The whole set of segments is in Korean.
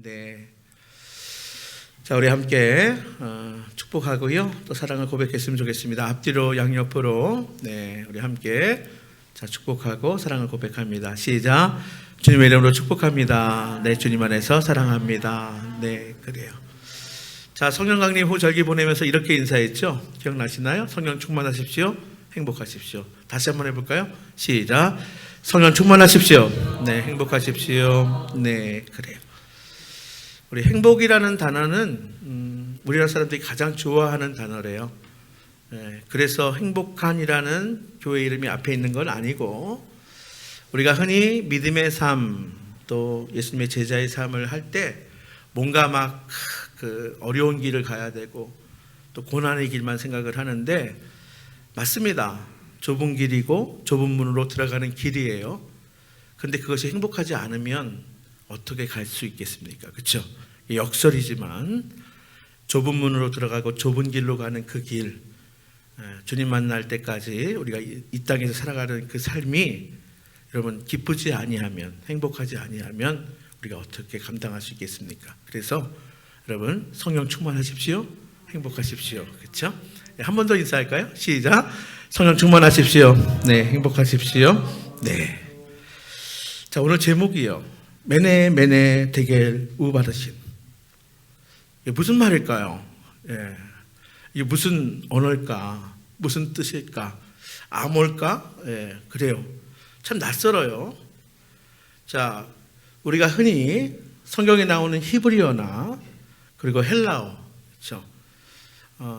네. 자, 우리 함께 축복하고요. 또 사랑을 고백했으면 좋겠습니다. 앞뒤로 양옆으로 우리 함께 축복하고 사랑을 고백합니다. 시작. 주님의 이름으로 축복합니다. 네, 주님 안에서 사랑합니다. 네, 그래요. 자, 성령 강림 후 절기 보내면서 이렇게 인사했죠. 기억나시나요? 성령 충만하십시오. 행복하십시오. 다시 한번 해볼까요? 시작. 성령 충만하십시오. 네, 행복하십시오. 네, 그래요. 우리 행복이라는 단어는 우리나라 사람들이 가장 좋아하는 단어래요. 네, 그래서 행복한이라는 교회 이름이 앞에 있는 건 아니고, 우리가 흔히 믿음의 삶, 또 예수님의 제자의 삶을 할 때 뭔가 막 그 어려운 길을 가야 되고 또 고난의 길만 생각을 하는데, 맞습니다. 좁은 길이고 좁은 문으로 들어가는 길이에요. 그런데 그것이 행복하지 않으면 어떻게 갈 수 있겠습니까? 그렇죠? 역설이지만 좁은 문으로 들어가고 좁은 길로 가는 그 길, 주님 만날 때까지 우리가 이 땅에서 살아가는 그 삶이 여러분 기쁘지 아니하면, 행복하지 아니하면 우리가 어떻게 감당할 수 있겠습니까? 그래서 여러분 성령 충만하십시오. 행복하십시오. 그렇죠? 한 번 더 인사할까요? 시작. 성령 충만하십시오. 네, 행복하십시오. 네. 자, 오늘 제목이요. 메네 데겔 우바르신. 이게 무슨 말일까요? 예. 이게 무슨 언어일까? 무슨 뜻일까? 암호일까? 예, 그래요. 참 낯설어요. 자, 우리가 흔히 성경에 나오는 히브리어나 그리고 헬라어, 그렇죠?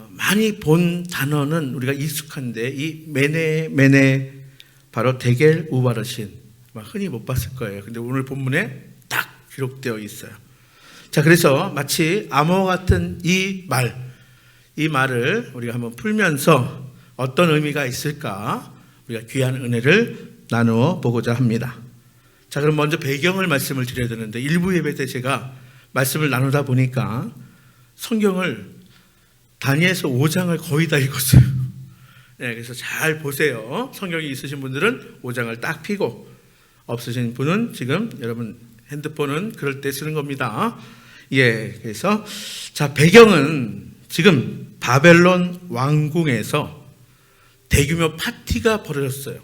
많이 본 단어는 우리가 익숙한데, 이 메네 바로 데겔 우바르신 흔히 못 봤을 거예요. 근데 오늘 본문에 딱 기록되어 있어요. 자, 그래서 마치 암호 같은 이 말을 우리가 한번 풀면서 어떤 의미가 있을까, 우리가 귀한 은혜를 나누어 보고자 합니다. 자, 그럼 먼저 배경을 말씀을 드려야 되는데, 일부 예배 때 제가 말씀을 나누다 보니까 성경을 다니엘서 5장을 거의 다 읽었어요. 네, 그래서 잘 보세요. 성경이 있으신 분들은 5장을 딱 펴고, 없으신 분은 지금 여러분 핸드폰은 그럴 때 쓰는 겁니다. 예, 그래서 자, 배경은 지금 바벨론 왕궁에서 대규모 파티가 벌어졌어요.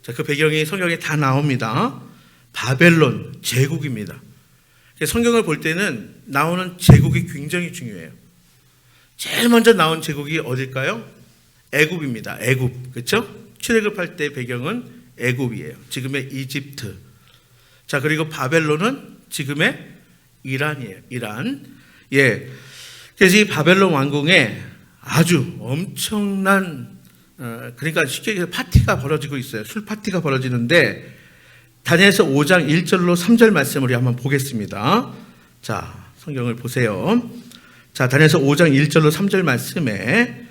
자, 그 배경이 성경에 다 나옵니다. 바벨론 제국입니다. 성경을 볼 때는 나오는 제국이 굉장히 중요해요. 제일 먼저 나온 제국이 어딜까요? 애굽입니다. 애굽, 그렇죠? 출애굽할 때 배경은 애굽이에요. 지금의 이집트. 자, 그리고 바벨론은 지금의 이란이에요. 이란. 예. 그래서 이 바벨론 왕궁에 아주 엄청난, 그러니까 쉽게 얘기해서 파티가 벌어지고 있어요. 술 파티가 벌어지는데, 다니엘서 5장 1절로 3절 말씀을 우리 한번 보겠습니다. 자, 성경을 보세요. 자, 다니엘서 5장 1절로 3절 말씀에,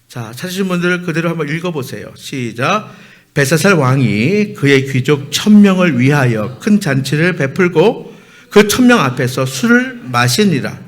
자, 찾으신 분들 그대로 한번 읽어보세요. 시작. 벨사살 왕이 그의 귀족 1000명을 위하여 큰 잔치를 베풀고 그 1000명 앞에서 술을 마시니라.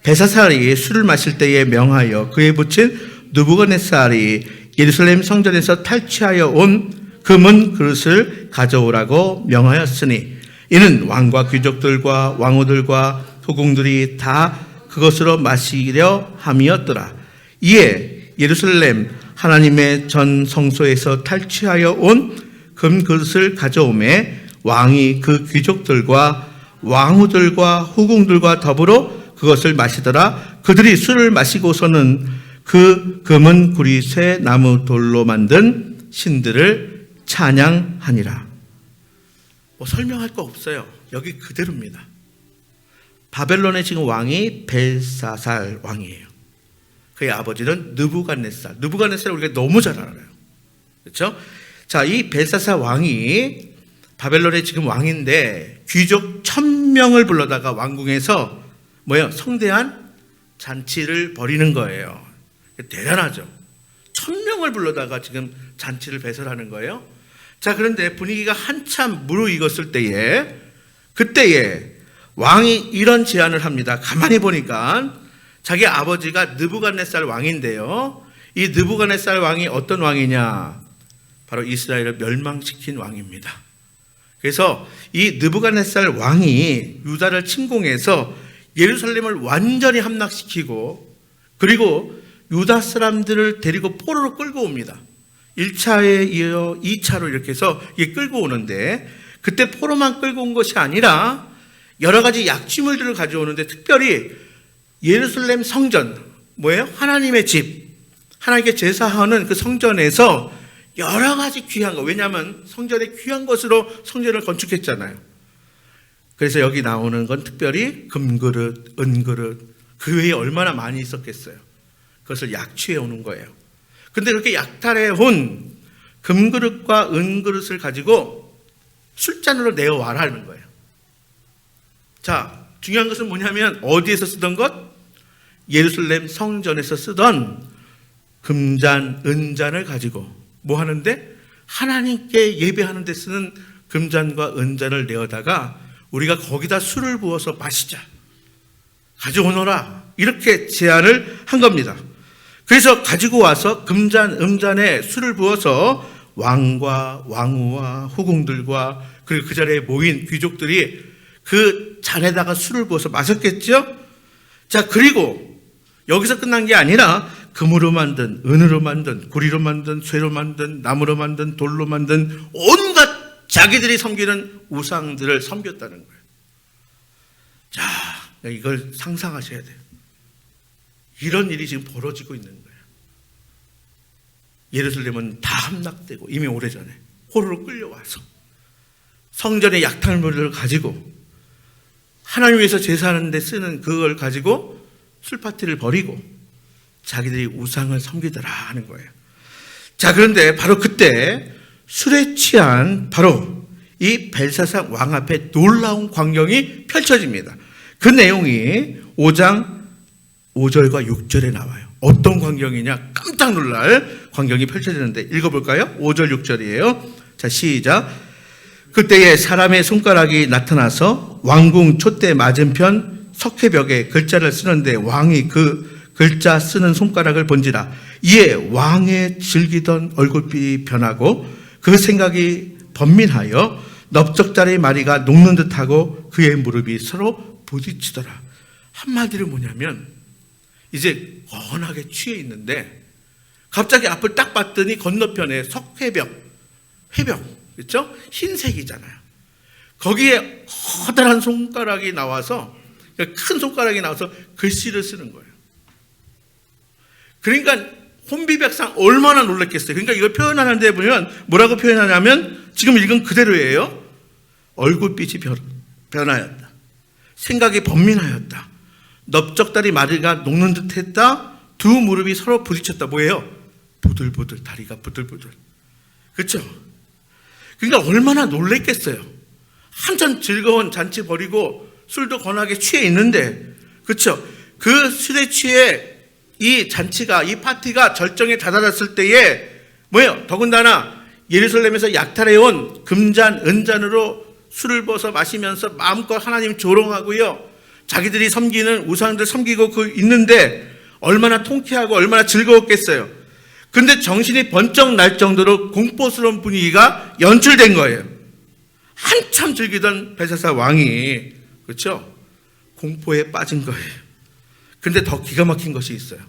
벨사살이 술을 마실 때에 명하여 그에 붙인 느부갓네살이 예루살렘 성전에서 탈취하여 온 금은 그릇을 가져오라고 명하였으니, 이는 왕과 귀족들과 왕후들과 후궁들이 다 그것으로 마시려 함이었더라. 이에 예루살렘 하나님의 전 성소에서 탈취하여 온 금 그릇을 가져오매 왕이 그 귀족들과 왕후들과 후궁들과 더불어 그것을 마시더라. 그들이 술을 마시고서는 그 금은 구리쇠 나무 돌로 만든 신들을 찬양하니라. 뭐 설명할 거 없어요. 여기 그대로입니다. 바벨론의 지금 왕이 벨사살 왕이에요. 그의 아버지는 느부갓네살. 느부갓네살을 우리가 너무 잘 알아요. 그렇죠? 자, 이 벨사살 왕이 바벨론의 지금 왕인데 귀족 1000명을 불러다가 왕궁에서 성대한 잔치를 벌이는 거예요. 대단하죠. 1000명을 불러다가 지금 잔치를 배설하는 거예요. 자, 그런데 분위기가 한참 무르익었을 때에, 그때에 왕이 이런 제안을 합니다. 가만히 보니까 자기 아버지가 느부갓네살 왕인데요. 이 느부갓네살 왕이 어떤 왕이냐? 바로 이스라엘을 멸망시킨 왕입니다. 그래서 이 느부갓네살 왕이 유다를 침공해서 예루살렘을 완전히 함락시키고 그리고 유다 사람들을 데리고 포로로 끌고 옵니다. 1차에 이어 2차로 이렇게 해서 이게 끌고 오는데 그때 포로만 끌고 온 것이 아니라 여러 가지 약취물들을 가져오는데 특별히 예루살렘 성전, 뭐예요? 하나님의 집, 하나님께 제사하는 그 성전에서 여러 가지 귀한 것, 왜냐하면 성전에 귀한 것으로 성전을 건축했잖아요. 그래서 여기 나오는 건 특별히 금그릇, 은그릇, 그 외에 얼마나 많이 있었겠어요. 그것을 약취해 오는 거예요. 근데 그렇게 약탈해 온 금그릇과 은그릇을 가지고 술잔으로 내어와라는 거예요. 자, 중요한 것은 뭐냐면 어디에서 쓰던 것? 예루살렘 성전에서 쓰던 금잔, 은잔을 가지고 뭐 하는데? 하나님께 예배하는 데 쓰는 금잔과 은잔을 내어다가 우리가 거기다 술을 부어서 마시자. 가져오너라. 이렇게 제안을 한 겁니다. 그래서 가지고 와서 금잔, 은잔에 술을 부어서 왕과 왕후와 후궁들과 그리고 그 자리에 모인 귀족들이 그 잔에다가 술을 부어서 마셨겠죠? 자, 그리고 여기서 끝난 게 아니라 금으로 만든, 은으로 만든, 구리로 만든, 쇠로 만든, 나무로 만든, 돌로 만든 온갖 자기들이 섬기는 우상들을 섬겼다는 거예요. 자, 이걸 상상하셔야 돼요. 이런 일이 지금 벌어지고 있는 거예요. 예루살렘은 다 함락되고 이미 오래전에 포로로 끌려와서 성전의 약탈물을 가지고 하나님 위해서 제사하는 데 쓰는 그걸 가지고 술 파티를 벌이고 자기들이 우상을 섬기더라 하는 거예요. 자, 그런데 바로 그때 술에 취한 바로 이 벨사살 왕 앞에 놀라운 광경이 펼쳐집니다. 그 내용이 5장 5절과 6절에 나와요. 어떤 광경이냐? 깜짝 놀랄 광경이 펼쳐지는데 읽어볼까요? 5절 6절이에요. 자, 시작. 그때에 사람의 손가락이 나타나서 왕궁 촛대 맞은편 석회벽에 글자를 쓰는데 왕이 그 글자 쓰는 손가락을 본지라. 이에 왕의 즐기던 얼굴빛이 변하고 그 생각이 번민하여 넓적다리 마리가 녹는 듯하고 그의 무릎이 서로 부딪히더라. 한마디로 뭐냐면 이제 워낙에 취해 있는데 갑자기 앞을 딱 봤더니 건너편에 석회벽, 회벽, 그렇죠? 흰색이잖아요. 거기에 커다란 손가락이 나와서, 큰 손가락이 나와서 글씨를 쓰는 거예요. 그러니까 혼비백상 얼마나 놀랐겠어요. 그러니까 이걸 표현하는 데 보면 뭐라고 표현하냐면 지금 읽은 그대로예요. 얼굴빛이 변하였다. 생각이 번민하였다. 넓적다리 마리가 녹는 듯 했다. 두 무릎이 서로 부딪혔다. 뭐예요? 부들부들, 다리가 부들부들. 그렇죠? 그러니까 얼마나 놀랬겠어요. 한참 즐거운 잔치 벌이고 술도 권하게 취해 있는데, 그렇죠? 그 술에 취해 이 잔치가, 이 파티가 절정에 다다랐을 때에 뭐예요? 더군다나 예루살렘에서 약탈해온 금잔, 은잔으로 술을 부어서 마시면서 마음껏 하나님 조롱하고요. 자기들이 섬기는 우상들 섬기고 그 있는데 얼마나 통쾌하고 얼마나 즐거웠겠어요. 근데 정신이 번쩍 날 정도로 공포스러운 분위기가 연출된 거예요. 한참 즐기던 벨사살 왕이, 그렇죠? 공포에 빠진 거예요. 근데 더 기가 막힌 것이 있어요.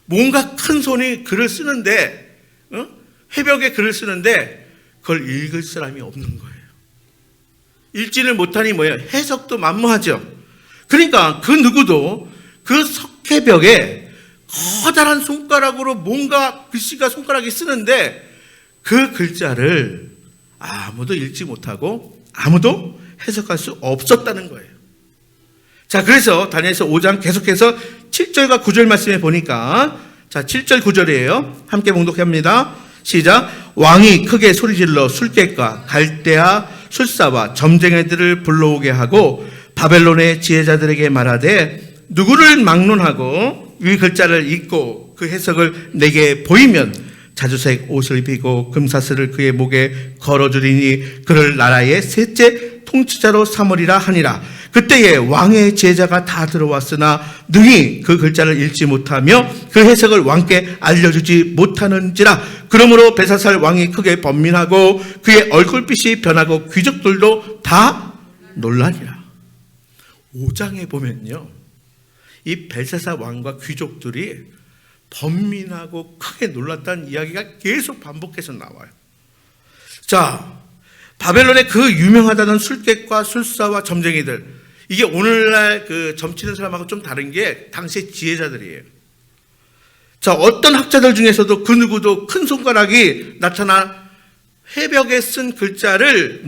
뭔가 큰 손이 글을 쓰는데, 회벽에 글을 쓰는데 그걸 읽을 사람이 없는 거예요. 읽지를 못하니 뭐예요? 해석도 만무하죠. 그러니까 그 누구도 그 석회벽에 커다란 손가락으로 뭔가 글씨가 손가락이 쓰는데 그 글자를 아무도 읽지 못하고 아무도 해석할 수 없었다는 거예요. 자, 그래서 다니엘서 5장 계속해서 7절과 9절 말씀에 보니까, 자, 7절 9절이에요. 함께 봉독합니다. 시작. 왕이 크게 소리질러 술객과 갈대아 술사와 점쟁이들을 불러오게 하고 바벨론의 지혜자들에게 말하되 누구를 막론하고 이 글자를 읽고 그 해석을 내게 보이면 자주색 옷을 입히고 금사슬을 그의 목에 걸어주리니 그를 나라의 셋째 통치자로 삼으리라 하니라. 그때에 왕의 제자가 다 들어왔으나 능히 그 글자를 읽지 못하며 그 해석을 왕께 알려주지 못하는지라. 그러므로 벨사살 왕이 크게 번민하고 그의 얼굴빛이 변하고 귀족들도 다 놀라니라. 5장에 보면요, 이 벨사살 왕과 귀족들이 번민하고 크게 놀랐다는 이야기가 계속 반복해서 나와요. 자, 바벨론의 그 유명하다는 술객과 술사와 점쟁이들, 이게 오늘날 그 점치는 사람하고 좀 다른 게 당시의 지혜자들이에요. 자, 어떤 학자들 중에서도 그 누구도 큰 손가락이 나타나 회벽에 쓴 글자를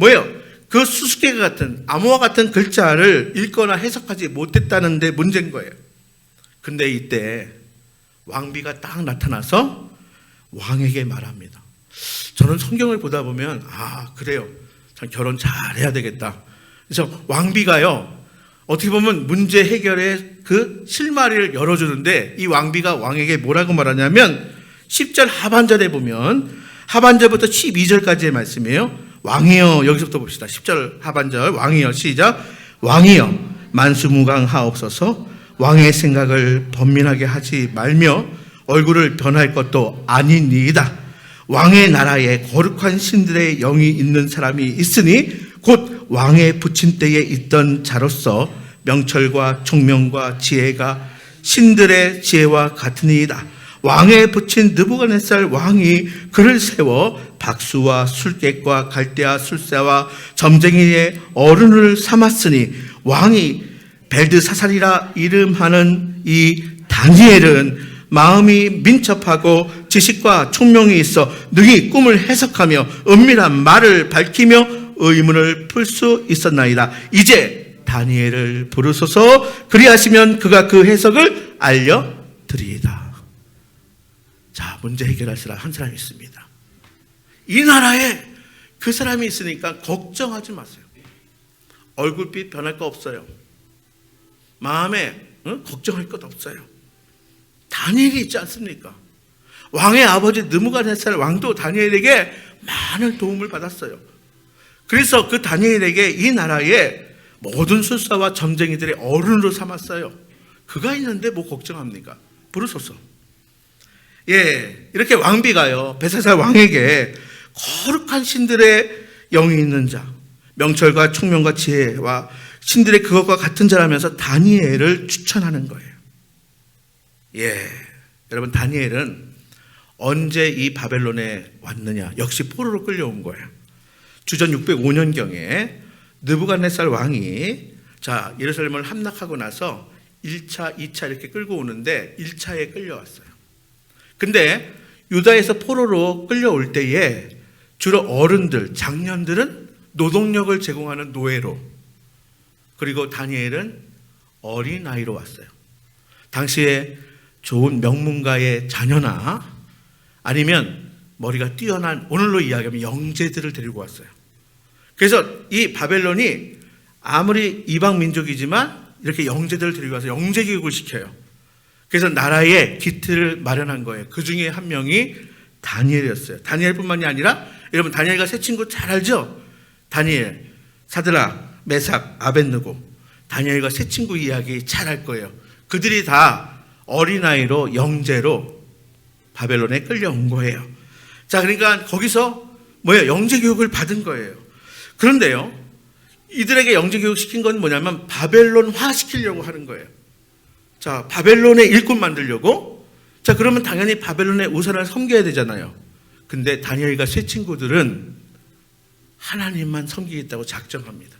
그 수수께끼 같은 암호와 같은 글자를 읽거나 해석하지 못했다는 데 문제인 거예요. 근데 이때 왕비가 딱 나타나서 왕에게 말합니다. 저는 성경을 보다 보면 그래요, 참 결혼 잘해야 되겠다. 그래서 왕비가요, 어떻게 보면 문제 해결의 그 실마리를 열어주는데, 이 왕비가 왕에게 뭐라고 말하냐면 10절 하반절에 보면, 하반절부터 12절까지의 말씀이에요. 왕이여, 여기서부터 봅시다. 10절 하반절, 왕이여, 시작. 왕이여, 만수무강하옵소서. 왕의 생각을 번민하게 하지 말며 얼굴을 변할 것도 아니니이다. 왕의 나라에 거룩한 신들의 영이 있는 사람이 있으니 곧 왕의 부친 때에 있던 자로서 명철과 총명과 지혜가 신들의 지혜와 같으니이다. 왕의 부친 느부갓네살 왕이 그를 세워 박수와 술객과 갈대아 술사와 점쟁이의 어른을 삼았으니 왕이 벨드사살이라 이름하는 이 다니엘은 마음이 민첩하고 지식과 총명이 있어 능히 꿈을 해석하며 은밀한 말을 밝히며 의문을 풀 수 있었나이다. 이제 다니엘을 부르소서. 그리하시면 그가 그 해석을 알려드리이다. 자, 문제 해결할 사람 한 사람이 있습니다. 이 나라에 그 사람이 있으니까 걱정하지 마세요. 얼굴빛 변할 거 없어요. 마음에 걱정할 것 없어요. 다니엘이 있지 않습니까? 왕의 아버지 느부갓네살 왕도 다니엘에게 많은 도움을 받았어요. 그래서 그 다니엘에게 이 나라의 모든 술사와 점쟁이들의 어른으로 삼았어요. 그가 있는데 뭐 걱정합니까? 부르소서. 이렇게 왕비가요, 벨사살 왕에게 거룩한 신들의 영이 있는 자, 명철과 총명과 지혜와 신들의 그것과 같은 자라면서 다니엘을 추천하는 거예요. 여러분, 다니엘은 언제 이 바벨론에 왔느냐? 역시 포로로 끌려온 거예요. 주전 605년경에 느부갓네살 왕이 예루살렘을 함락하고 나서 1차, 2차 이렇게 끌고 오는데 1차에 끌려왔어요. 근데 유다에서 포로로 끌려올 때에 주로 어른들, 장년들은 노동력을 제공하는 노예로, 그리고 다니엘은 어린아이로 왔어요. 당시에 좋은 명문가의 자녀나 아니면 머리가 뛰어난, 오늘로 이야기하면 영재들을 데리고 왔어요. 그래서 이 바벨론이 아무리 이방 민족이지만 이렇게 영재들을 데리고 와서 영재 교육을 시켜요. 그래서 나라에 기틀을 마련한 거예요. 그 중에 한 명이 다니엘이었어요. 다니엘뿐만이 아니라, 여러분 다니엘과 세 친구 잘 알죠? 다니엘, 사드락, 메삭, 아벳느고, 다니엘과 세 친구 이야기 잘 알 거예요. 그들이 다 어린아이로 영재로 바벨론에 끌려온 거예요. 그러니까 거기서 영재 교육을 받은 거예요. 그런데요, 이들에게 영재 교육 시킨 건 뭐냐면 바벨론화 시키려고 하는 거예요. 바벨론의 일꾼 만들려고. 그러면 당연히 바벨론의 우상을 섬겨야 되잖아요. 근데 다니엘과 세 친구들은 하나님만 섬기겠다고 작정합니다.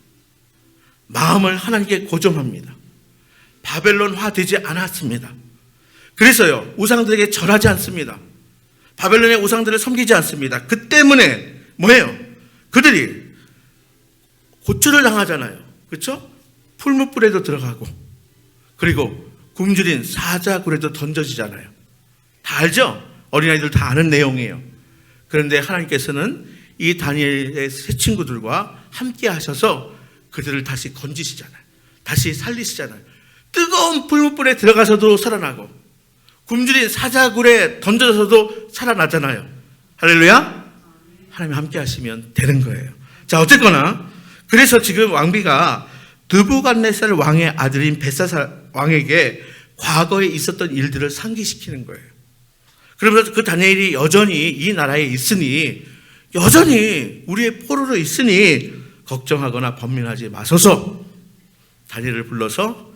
마음을 하나님께 고정합니다. 바벨론화 되지 않았습니다. 그래서요, 우상들에게 절하지 않습니다. 바벨론의 우상들을 섬기지 않습니다. 그 때문에 그들이 고초를 당하잖아요. 그렇죠? 풀무불에도 들어가고, 그리고 굶주린 사자굴에도 던져지잖아요. 다 알죠? 어린아이들 다 아는 내용이에요. 그런데 하나님께서는 이 다니엘의 세 친구들과 함께 하셔서 그들을 다시 건지시잖아요. 다시 살리시잖아요. 뜨거운 풀무불에 들어가서도 살아나고, 굶주린 사자굴에 던져져서도 살아나잖아요. 할렐루야? 하나님 함께 하시면 되는 거예요. 어쨌거나 그래서 지금 왕비가 느부갓네살 왕의 아들인 벨사살 왕에게 과거에 있었던 일들을 상기시키는 거예요. 그러면서 그 다니엘이 여전히 이 나라에 있으니, 여전히 우리의 포로로 있으니 걱정하거나 번민하지 마소서. 다니엘을 불러서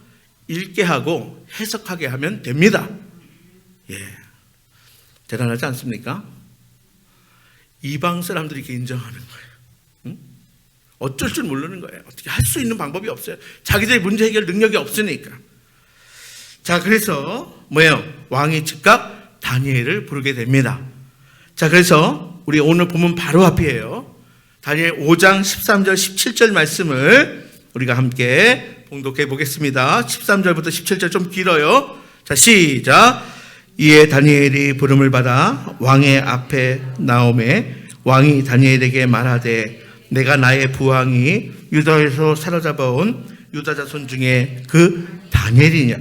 읽게 하고 해석하게 하면 됩니다. 예, 대단하지 않습니까? 이방 사람들이 이렇게 인정하는 거예요. 응? 어쩔 줄 모르는 거예요. 어떻게 할 수 있는 방법이 없어요. 자기들의 문제 해결 능력이 없으니까. 자, 그래서 뭐예요? 왕이 즉각 다니엘을 부르게 됩니다. 자, 그래서 우리 오늘 보면 바로 앞이에요. 다니엘 5장 13절 17절 말씀을 우리가 함께 봉독해 보겠습니다. 13절부터 17절 좀 길어요. 자, 시작. 이에 다니엘이 부름을 받아 왕의 앞에 나오매 왕이 다니엘에게 말하되 내가 나의 부왕이 유다에서 사로잡아온 유다 자손 중에 그 다니엘이냐.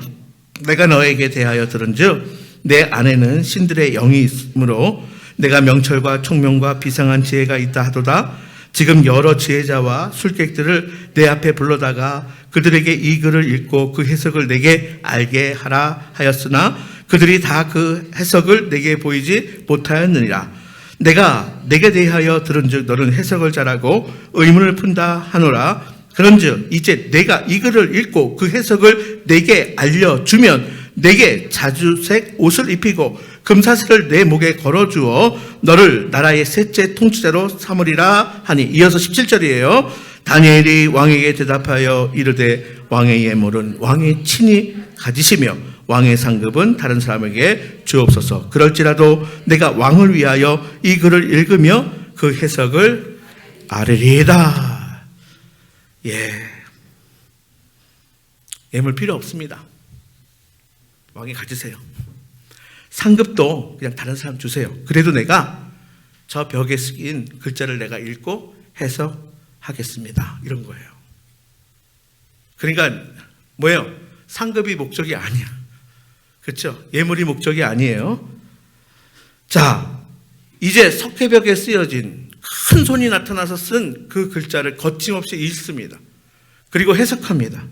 내가 너에게 대하여 들은즉 내 안에는 신들의 영이 있으므로 내가 명철과 총명과 비상한 지혜가 있다 하도다. 지금 여러 지혜자와 술객들을 내 앞에 불러다가 그들에게 이 글을 읽고 그 해석을 내게 알게 하라 하였으나 그들이 다 그 해석을 내게 보이지 못하였느니라. 내가 내게 대하여 들은즉 너는 해석을 잘하고 의문을 푼다 하노라. 그런즉 이제 내가 이 글을 읽고 그 해석을 내게 알려주면 내게 자주색 옷을 입히고 금사슬을 내 목에 걸어주어 너를 나라의 셋째 통치자로 삼으리라 하니. 이어서 17절이에요. 다니엘이 왕에게 대답하여 이르되 왕의 예물은 왕이 친히 가지시며 왕의 상급은 다른 사람에게 주옵소서. 그럴지라도 내가 왕을 위하여 이 글을 읽으며 그 해석을 아뢰리이다. 예, 예물 필요 없습니다. 왕이 가지세요. 상급도 그냥 다른 사람 주세요. 그래도 내가 저 벽에 쓰인 글자를 내가 읽고 해석하겠습니다. 이런 거예요. 그러니까 뭐예요? 상급이 목적이 아니야. 그렇죠? 예물이 목적이 아니에요. 자, 이제 석회벽에 쓰여진 큰 손이 나타나서 쓴 그 글자를 거침없이 읽습니다. 그리고 해석합니다.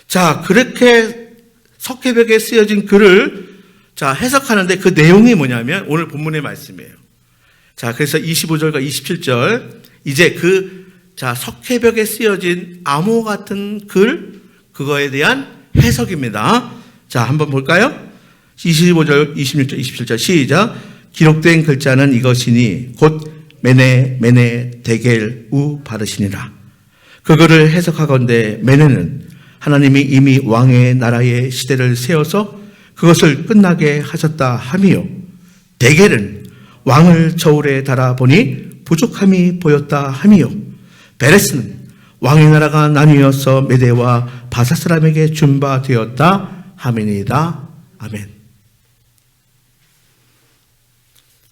자, 그렇게 석회벽에 쓰여진 글을 자, 해석하는데 그 내용이 뭐냐면 오늘 본문의 말씀이에요. 자, 그래서 25절과 27절 이제 자, 석회벽에 쓰여진 암호 같은 글 그거에 대한 해석입니다. 자, 한번 볼까요? 25절, 26절, 27절 시작. 기록된 글자는 이것이니 곧 메네 메네 데겔 우 바르시니라. 그거를 해석하건대 메네는 하나님이 이미 왕의 나라의 시대를 세워서 그것을 끝나게 하셨다 함이요. 데겔은 왕을 저울에 달아보니 부족함이 보였다 함이요. 베레스는 왕의 나라가 나뉘어서 메대와 바사 사람에게 준바되었다 함이니이다. 아멘.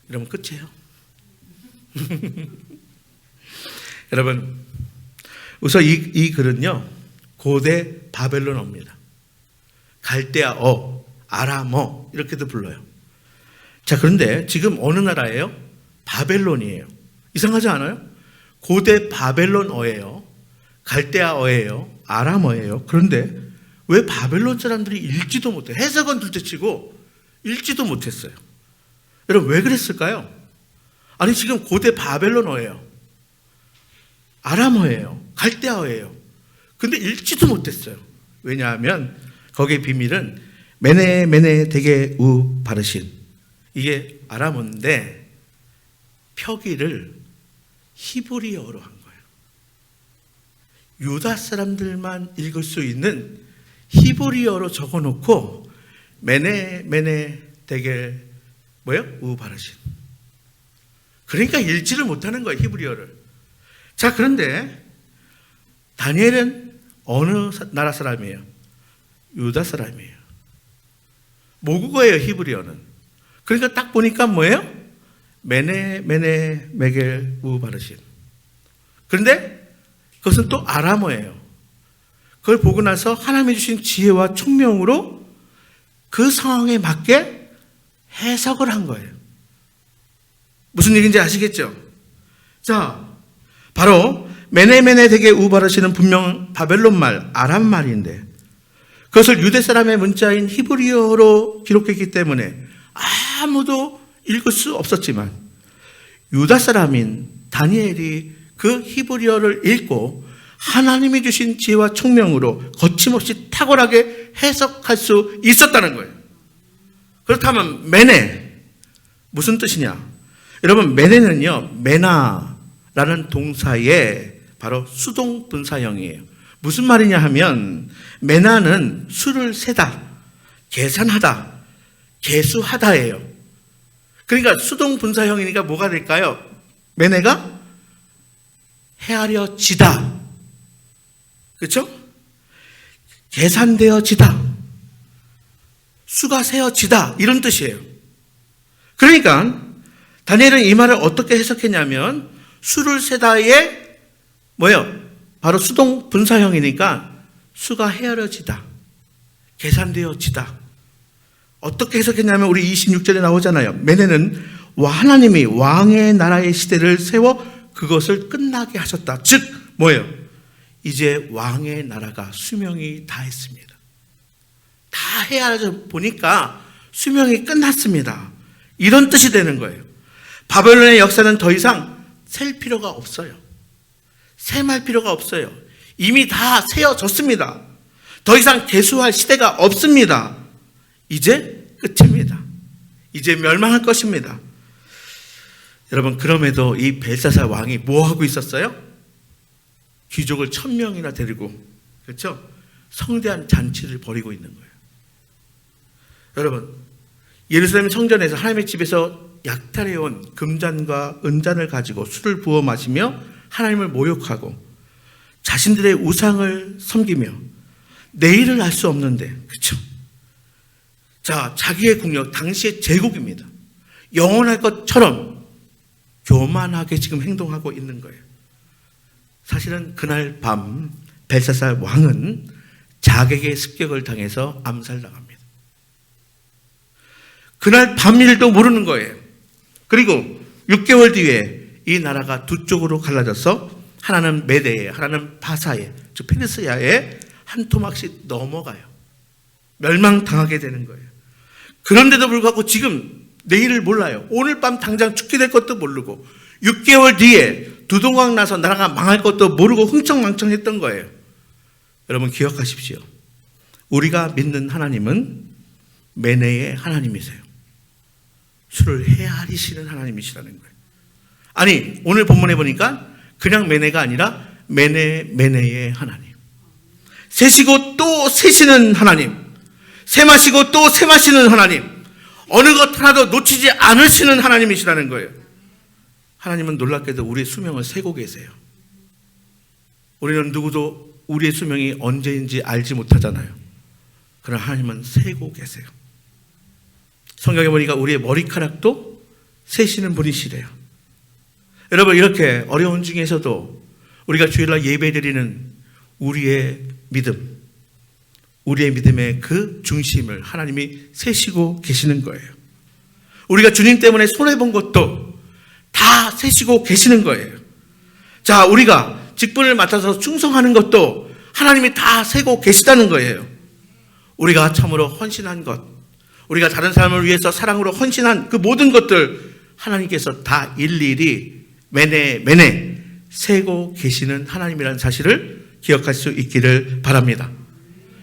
이러면 끝이에요. 여러분, 우선 이 글은요 고대 바벨론어입니다. 갈대아어, 아람어 이렇게도 불러요. 자, 그런데 지금 어느 나라예요? 바벨론이에요. 이상하지 않아요? 고대 바벨론어예요. 갈대아어예요. 아람어예요. 그런데 왜 바벨론 사람들이 읽지도 못해요? 해석은 둘째치고 읽지도 못했어요. 여러분, 왜 그랬을까요? 아니, 지금 고대 바벨론어예요. 아람어예요. 갈대아어예요. 근데 읽지도 못했어요. 왜냐하면 거기에 비밀은 메네 메네 데게 우 바르신, 이게 아람어인데 표기를 히브리어로 한 거예요. 유다 사람들만 읽을 수 있는 히브리어로 적어놓고 메네 메네 데게 뭐예요? 우 바르신. 그러니까 읽지를 못하는 거예요, 히브리어를. 자, 그런데 다니엘은 어느 나라 사람이에요? 유다 사람이에요. 모국어예요, 히브리어는. 그러니까 딱 보니까 뭐예요? 메네 메네 메겔 우 바르신. 그런데 그것은 또 아람어예요. 그걸 보고 나서 하나님이 주신 지혜와 총명으로 그 상황에 맞게 해석을 한 거예요. 무슨 얘기인지 아시겠죠? 자, 바로 메네메네 되게 우바르시는 분명 바벨론 말, 아람 말인데 그것을 유대 사람의 문자인 히브리어로 기록했기 때문에 아무도 읽을 수 없었지만 유다 사람인 다니엘이 그 히브리어를 읽고 하나님이 주신 지혜와 총명으로 거침없이 탁월하게 해석할 수 있었다는 거예요. 그렇다면 메네 무슨 뜻이냐? 여러분 메네는요 메나라는 동사의 바로 수동 분사형이에요. 무슨 말이냐 하면 메나는 수를 세다, 계산하다, 계수하다예요. 그러니까 수동 분사형이니까 뭐가 될까요? 메네가 헤아려지다, 그렇죠? 계산되어지다, 수가 세어지다 이런 뜻이에요. 그러니까 다니엘은 이 말을 어떻게 해석했냐면 수를 세다의 뭐예요? 바로 수동 분사형이니까 수가 헤아려지다, 계산되어지다. 어떻게 해석했냐면 우리 26절에 나오잖아요. 메네는 하나님이 왕의 나라의 시대를 세워 그것을 끝나게 하셨다. 즉 뭐예요? 이제 왕의 나라가 수명이 다했습니다. 다 헤아려 보니까 수명이 끝났습니다. 이런 뜻이 되는 거예요. 바벨론의 역사는 더 이상 셀 필요가 없어요. 셈할 필요가 없어요. 이미 다 세어졌습니다. 더 이상 계수할 시대가 없습니다. 이제 끝입니다. 이제 멸망할 것입니다. 여러분 그럼에도 이 벨사살 왕이 뭐 하고 있었어요? 귀족을 1000명이나 데리고 그렇죠? 성대한 잔치를 벌이고 있는 거예요. 여러분 예루살렘 성전에서 하나님의 집에서 약탈해온 금잔과 은잔을 가지고 술을 부어 마시며 하나님을 모욕하고 자신들의 우상을 섬기며 내일을 알 수 없는데 그렇죠? 자, 자기의 국력, 당시의 제국입니다. 영원할 것처럼 교만하게 지금 행동하고 있는 거예요. 사실은 그날 밤 벨사살 왕은 자객의 습격을 당해서 암살당합니다. 그날 밤 일도 모르는 거예요. 그리고 6개월 뒤에 이 나라가 두 쪽으로 갈라져서 하나는 메대에, 하나는 바사에, 즉 페르시아에 한 토막씩 넘어가요. 멸망당하게 되는 거예요. 그런데도 불구하고 지금 내일을 몰라요. 오늘 밤 당장 죽게 될 것도 모르고 6개월 뒤에 두동강 나서 나라가 망할 것도 모르고 흥청망청했던 거예요. 여러분 기억하십시오. 우리가 믿는 하나님은 메네의 하나님이세요. 수를 헤아리시는 하나님이시라는 거예요. 아니 오늘 본문에 보니까 그냥 메네가 아니라 메네의 하나님. 세시고 또 세시는 하나님, 세마시고 또 세마시는 하나님, 어느 것 하나도 놓치지 않으시는 하나님이시라는 거예요. 하나님은 놀랍게도 우리의 수명을 세고 계세요. 우리는 누구도 우리의 수명이 언제인지 알지 못하잖아요. 그러나 하나님은 세고 계세요. 성경에 보니까 우리의 머리카락도 세시는 분이시래요. 여러분 이렇게 어려운 중에서도 우리가 주일날 예배드리는 우리의 믿음, 우리의 믿음의 그 중심을 하나님이 세시고 계시는 거예요. 우리가 주님 때문에 손해본 것도 다 세시고 계시는 거예요. 자, 우리가 직분을 맡아서 충성하는 것도 하나님이 다 세고 계시다는 거예요. 우리가 참으로 헌신한 것, 우리가 다른 사람을 위해서 사랑으로 헌신한 그 모든 것들 하나님께서 다 일일이 매내 세고 계시는 하나님이라는 사실을 기억할 수 있기를 바랍니다.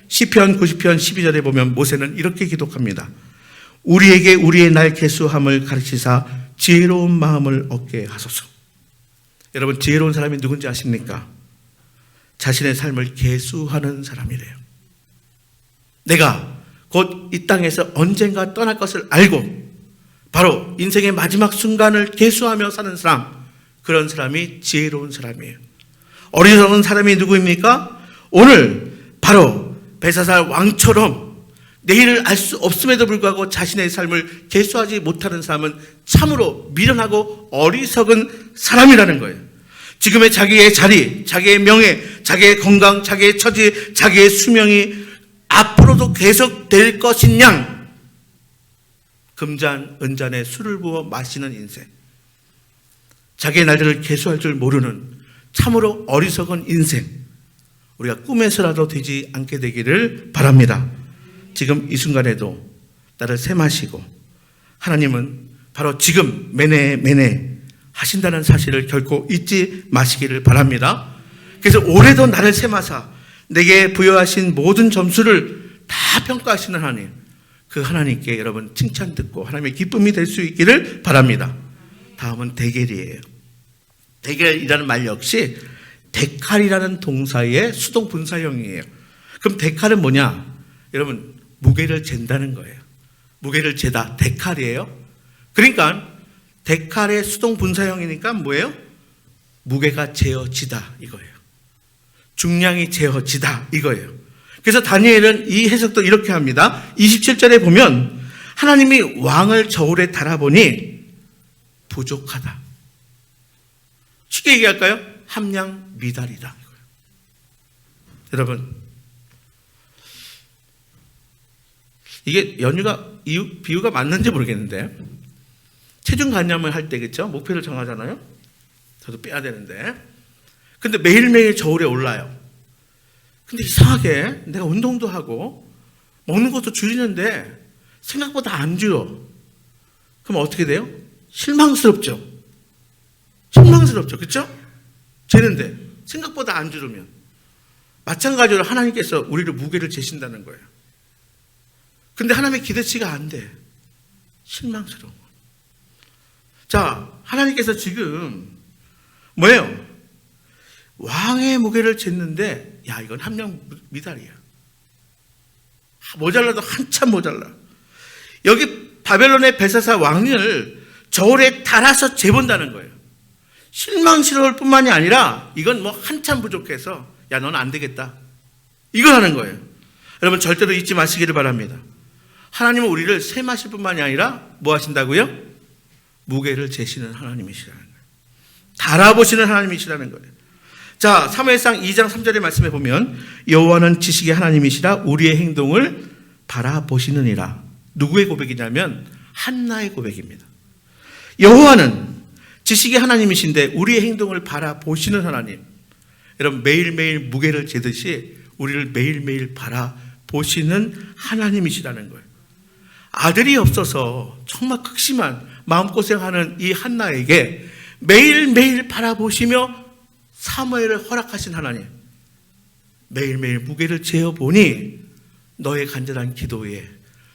시편 90편 12절에 보면 모세는 이렇게 기록합니다. 우리에게 우리의 날 계수함을 가르치사 지혜로운 마음을 얻게 하소서. 여러분 지혜로운 사람이 누군지 아십니까? 자신의 삶을 계수하는 사람이래요. 내가 곧 이 땅에서 언젠가 떠날 것을 알고 바로 인생의 마지막 순간을 계수하며 사는 사람, 그런 사람이 지혜로운 사람이에요. 어리석은 사람이 누구입니까? 오늘 바로 벨사살 왕처럼 내일을 알 수 없음에도 불구하고 자신의 삶을 계수하지 못하는 사람은 참으로 미련하고 어리석은 사람이라는 거예요. 지금의 자기의 자리, 자기의 명예, 자기의 건강, 자기의 처지, 자기의 수명이 앞으로도 계속될 것인 양 금잔, 은잔에 술을 부어 마시는 인생, 자기의 날들을 계수할 줄 모르는 참으로 어리석은 인생, 우리가 꿈에서라도 되지 않게 되기를 바랍니다. 지금 이 순간에도 나를 세마시고 하나님은 바로 지금 매네 하신다는 사실을 결코 잊지 마시기를 바랍니다. 그래서 올해도 나를 세마사 내게 부여하신 모든 점수를 다 평가하시는 하나님, 그 하나님께 여러분 칭찬 듣고 하나님의 기쁨이 될 수 있기를 바랍니다. 다음은 대겔이에요. 대겔이라는 말 역시 데칼이라는 동사의 수동 분사형이에요. 그럼 데칼은 뭐냐? 여러분, 무게를 잰다는 거예요. 무게를 재다, 데칼이에요. 그러니까 데칼의 수동 분사형이니까 뭐예요? 무게가 재어지다 이거예요. 중량이 재어지다 이거예요. 그래서 다니엘은 이 해석도 이렇게 합니다. 27절에 보면 하나님이 왕을 저울에 달아보니 부족하다. 쉽게 얘기할까요? 함량 미달이다. 여러분, 이게 비유가 맞는지 모르겠는데, 체중 감량을 할 때, 그렇죠? 목표를 정하잖아요. 저도 빼야 되는데, 근데 매일매일 저울에 올라요. 근데 이상하게 내가 운동도 하고 먹는 것도 줄이는데 생각보다 안 줄어. 그럼 어떻게 돼요? 실망스럽죠. 그렇죠? 재는데 생각보다 안 줄으면. 마찬가지로 하나님께서 우리를 무게를 재신다는 거예요. 근데 하나님의 기대치가 안 돼. 실망스러운 거예요. 자, 하나님께서 지금 뭐예요? 왕의 무게를 쟀는데, 야, 이건 함량 미달이야. 모자라도 한참 모자라. 여기 바벨론의 벨사살 왕을 저울에 달아서 재본다는 거예요. 실망스러울 뿐만이 아니라 이건 뭐 한참 부족해서 야, 넌 안 되겠다. 이걸 하는 거예요. 여러분, 절대로 잊지 마시기를 바랍니다. 하나님은 우리를 세마실 뿐만이 아니라 뭐 하신다고요? 무게를 재시는 하나님이시라는 거예요. 달아보시는 하나님이시라는 거예요. 자, 사무엘상 2장 3절의 말씀에 보면 여호와는 지식의 하나님이시라 우리의 행동을 바라보시느니라. 누구의 고백이냐면 한나의 고백입니다. 여호와는 지식의 하나님이신데 우리의 행동을 바라보시는 하나님. 여러분, 매일매일 무게를 재듯이 우리를 매일매일 바라보시는 하나님이시라는 거예요. 아들이 없어서 정말 극심한 마음고생하는 이 한나에게 매일매일 바라보시며 사무엘을 허락하신 하나님, 매일매일 무게를 재어보니 너의 간절한 기도에,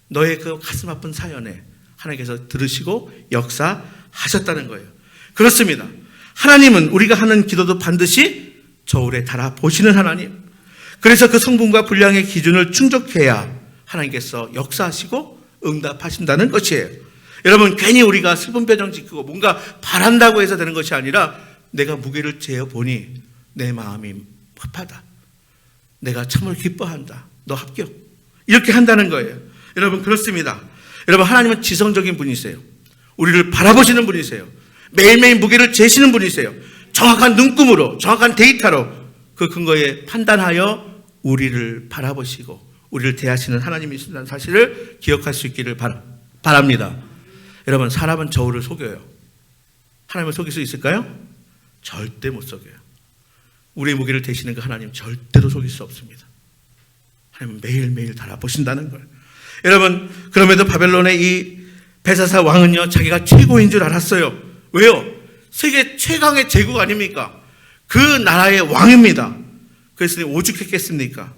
너의 그 가슴 아픈 사연에 하나님께서 들으시고 역사하셨다는 거예요. 그렇습니다. 하나님은 우리가 하는 기도도 반드시 저울에 달아보시는 하나님. 그래서 그 성분과 분량의 기준을 충족해야 하나님께서 역사하시고 응답하신다는 것이에요. 여러분, 괜히 우리가 슬픈 표정 짓고 뭔가 바란다고 해서 되는 것이 아니라 내가 무게를 재어보니 내 마음이 급하다. 내가 참을 기뻐한다. 너 합격. 이렇게 한다는 거예요. 여러분, 그렇습니다. 여러분, 하나님은 지성적인 분이세요. 우리를 바라보시는 분이세요. 매일매일 무게를 재시는 분이세요. 정확한 눈금으로, 정확한 데이터로 그 근거에 판단하여 우리를 바라보시고 우리를 대하시는 하나님이신다는 사실을 기억할 수 있기를 바랍니다. 여러분, 사람은 저울을 속여요. 하나님을 속일 수 있을까요? 절대 못 속여요. 우리의 무게를 대시는 그 하나님 절대로 속일 수 없습니다. 하나님은 매일매일 달아보신다는 걸. 여러분, 그럼에도 바벨론의 이 벨사살 왕은요, 자기가 최고인 줄 알았어요. 왜요? 세계 최강의 제국 아닙니까? 그 나라의 왕입니다. 그랬으니 오죽했겠습니까?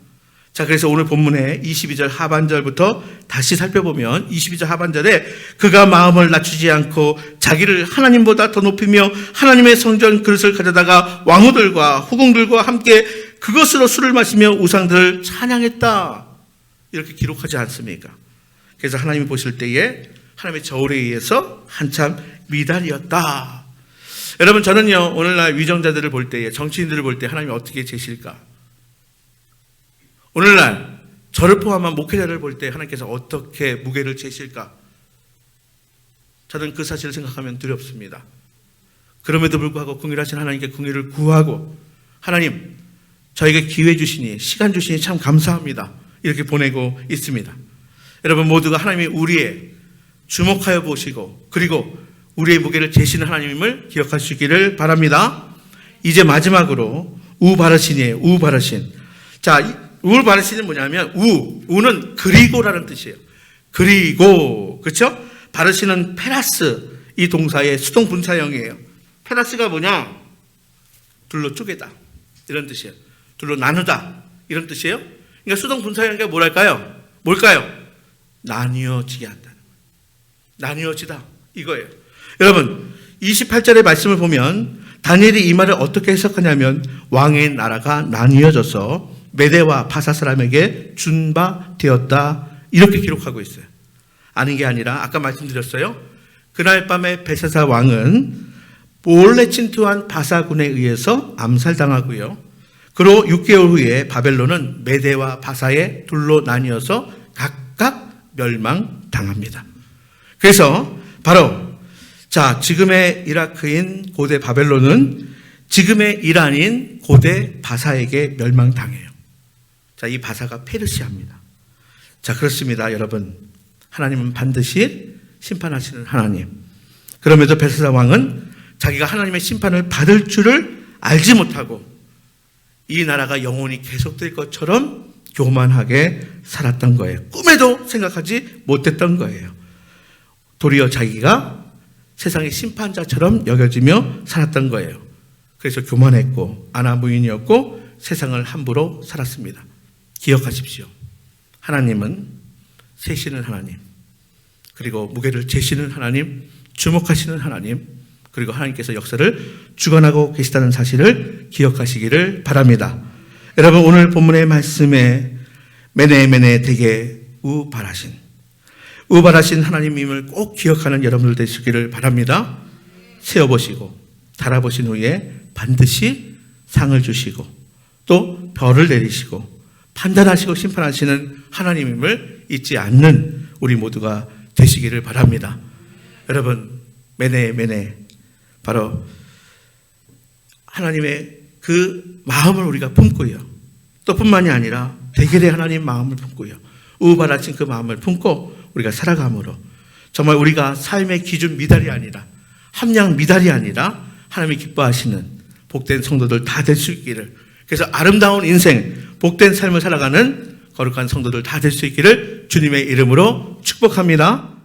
자, 그래서 오늘 본문의 22절 하반절부터 다시 살펴보면 22절 하반절에 그가 마음을 낮추지 않고 자기를 하나님보다 더 높이며 하나님의 성전 그릇을 가져다가 왕후들과 후궁들과 함께 그것으로 술을 마시며 우상들을 찬양했다. 이렇게 기록하지 않습니까? 그래서 하나님이 보실 때에 하나님의 저울에 의해서 한참 미달이었다. 여러분, 저는요, 오늘날 위정자들을 볼 때에, 정치인들을 볼 때 하나님이 어떻게 재실까? 오늘날 저를 포함한 목회자를 볼 때 하나님께서 어떻게 무게를 재실까? 저는 그 사실을 생각하면 두렵습니다. 그럼에도 불구하고 긍휼하신 하나님께 긍휼을 구하고, 하나님, 저에게 기회 주시니, 시간 주시니 참 감사합니다. 이렇게 보내고 있습니다. 여러분 모두가 하나님이 우리의 주목하여 보시고 그리고 우리의 무게를 재시는 하나님을 기억하시기를 바랍니다. 이제 마지막으로 우바르신이에요. 우바르신. 자, 우바르신은 뭐냐면 우는 그리고라는 뜻이에요. 그리고, 그렇죠? 바르신은 페라스, 이 동사의 수동 분사형이에요. 페라스가 뭐냐? 둘로 쪼개다, 이런 뜻이에요. 둘로 나누다, 이런 뜻이에요. 그러니까 수동 분사형이 뭐랄까요? 뭘까요? 나뉘어지게 한다는 거예요. 나뉘어지다, 이거예요. 여러분, 28절의 말씀을 보면 다니엘이 이 말을 어떻게 해석하냐면 왕의 나라가 나뉘어져서 메대와 바사 사람에게 준 바 되었다, 이렇게 기록하고 있어요. 아닌 게 아니라 아까 말씀드렸어요. 그날 밤에 벨사살 왕은 몰래 침투한 바사군에 의해서 암살당하고요. 그로 6개월 후에 바벨론은 메대와 바사의 둘로 나뉘어서 각각 멸망당합니다. 그래서 바로 지금의 이라크인 고대 바벨론은 지금의 이란인 고대 바사에게 멸망당해요. 이 바사가 페르시아입니다. 그렇습니다, 여러분. 하나님은 반드시 심판하시는 하나님. 그럼에도 벨사살 왕은 자기가 하나님의 심판을 받을 줄을 알지 못하고 이 나라가 영원히 계속될 것처럼 교만하게 살았던 거예요. 꿈에도 생각하지 못했던 거예요. 도리어 자기가 세상의 심판자처럼 여겨지며 살았던 거예요. 그래서 교만했고 아나무인이었고 세상을 함부로 살았습니다. 기억하십시오. 하나님은 세시는 하나님, 그리고 무게를 재시는 하나님, 주목하시는 하나님, 그리고 하나님께서 역사를 주관하고 계시다는 사실을 기억하시기를 바랍니다. 여러분, 오늘 본문의 말씀에 메네 되게 우발하신 하나님임을 꼭 기억하는 여러분들 되시기를 바랍니다. 세어보시고 달아보신 후에 반드시 상을 주시고 또 벌을 내리시고 판단하시고 심판하시는 하나님임을 잊지 않는 우리 모두가 되시기를 바랍니다. 여러분, 메네 바로 하나님의 그 마음을 우리가 품고요. 또 뿐만이 아니라 대결의 하나님 마음을 품고요. 우발하신 그 마음을 품고 우리가 살아감으로 정말 우리가 삶의 기준 미달이 아니라 함량 미달이 아니라 하나님이 기뻐하시는 복된 성도들 다 될 수 있기를, 그래서 아름다운 인생, 복된 삶을 살아가는 거룩한 성도들 다 될 수 있기를 주님의 이름으로 축복합니다.